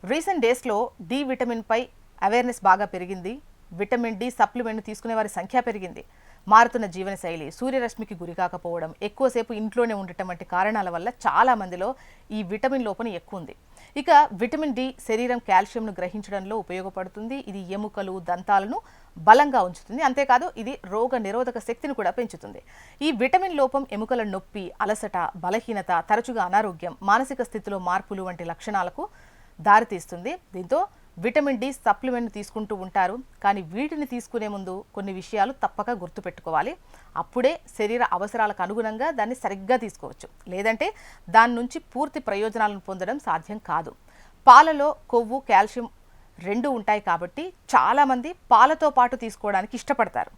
Recent డేస్లో D విటమిన్పై awareness బాగా పెరిగింది. విటమిన్ డి సప్లిమెంట్ తీసుకునే వారి సంఖ్య పెరిగింది. మారుతున్న జీవనశైలి, సూర్యరశ్మికి గురికాకపోవడం, ఎక్కువసేపు ఇంట్లోనే ఉండటం వంటి కారణాల వల్ల చాలా మందిలో ఈ విటమిన్ లోపం ఎక్కువ ఉంది. ఇక విటమిన్ డి శరీరం కాల్షియంను గ్రహించడంలో ఉపయోగపడుతుంది. ఇది ఎముకలు, దంతాలను బలంగా ఉంచుతుంది. అంతేకాదు ఇది రోగ నిరోధక శక్తిని కూడా పెంచుతుంది. ఈ విటమిన్ లోపం ఎముకల నొప్పి, అలసట, బలహీనత, తరచుగా అనారోగ్యం, మానసిక స్థితిలో మార్పులు వంటి లక్షణాలకు దారితీస్తుంది. దీంతో విటమిన్ డి సప్లిమెంట్ తీసుకుంటూ ఉంటారు. కానీ వీటిని తీసుకునే ముందు కొన్ని విషయాలు తప్పక గుర్తుపెట్టుకోవాలి. అప్పుడే శరీర అవసరాలకు అనుగుణంగా దాన్ని సరిగ్గా తీసుకోవచ్చు. లేదంటే దాని నుంచి పూర్తి ప్రయోజనాలను పొందడం సాధ్యం కాదు. పాలలో కొవ్వు, కాల్షియం రెండు ఉంటాయి కాబట్టి చాలామంది పాలతో పాటు తీసుకోవడానికి ఇష్టపడతారు.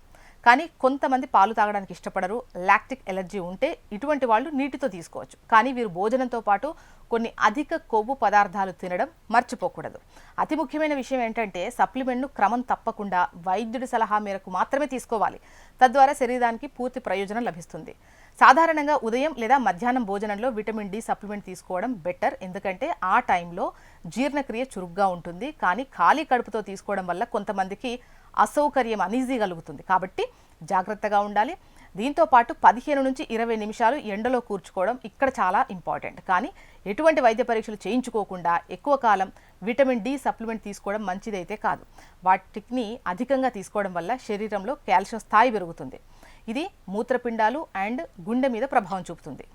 కానీ కొంతమంది పాలు తాగడానికి ఇష్టపడరు. లాక్టిక్ ఎలర్జీ ఉంటే ఇటువంటి వాళ్ళు నీటితో తీసుకోవచ్చు. కానీ వీరు భోజనంతో పాటు కొన్ని అధిక కొవ్వు పదార్థాలు తినడం మర్చిపోకూడదు. అతి ముఖ్యమైన విషయం ఏంటంటే సప్లిమెంట్ను క్రమం తప్పకుండా వైద్యుడి సలహా మేరకు మాత్రమే తీసుకోవాలి. తద్వారా శరీరానికి పూర్తి ప్రయోజనం లభిస్తుంది. సాధారణంగా ఉదయం లేదా మధ్యాహ్నం భోజనంలో విటమిన్ డి సప్లిమెంట్ తీసుకోవడం బెటర్. ఎందుకంటే ఆ టైంలో జీర్ణక్రియ చురుగ్గా ఉంటుంది. కానీ ఖాళీ కడుపుతో తీసుకోవడం వల్ల కొంతమందికి అసౌకర్యం, అనీజీ కలుగుతుంది. కాబట్టి జాగ్రత్తగా ఉండాలి. దీంతో పాటు 15 నుంచి 20 నిమిషాలు ఎండలో కూర్చుకోవడం ఇక్కడ చాలా ఇంపార్టెంట్. కానీ ఎటువంటి వైద్య పరీక్షలు చేయించుకోకుండా ఎక్కువ కాలం విటమిన్ డి సప్లిమెంట్ తీసుకోవడం మంచిదైతే కాదు. వాటిని అధికంగా తీసుకోవడం వల్ల శరీరంలో కాల్షియం స్థాయి పెరుగుతుంది. ఇది మూత్రపిండాలు అండ్ గుండె మీద ప్రభావం చూపుతుంది.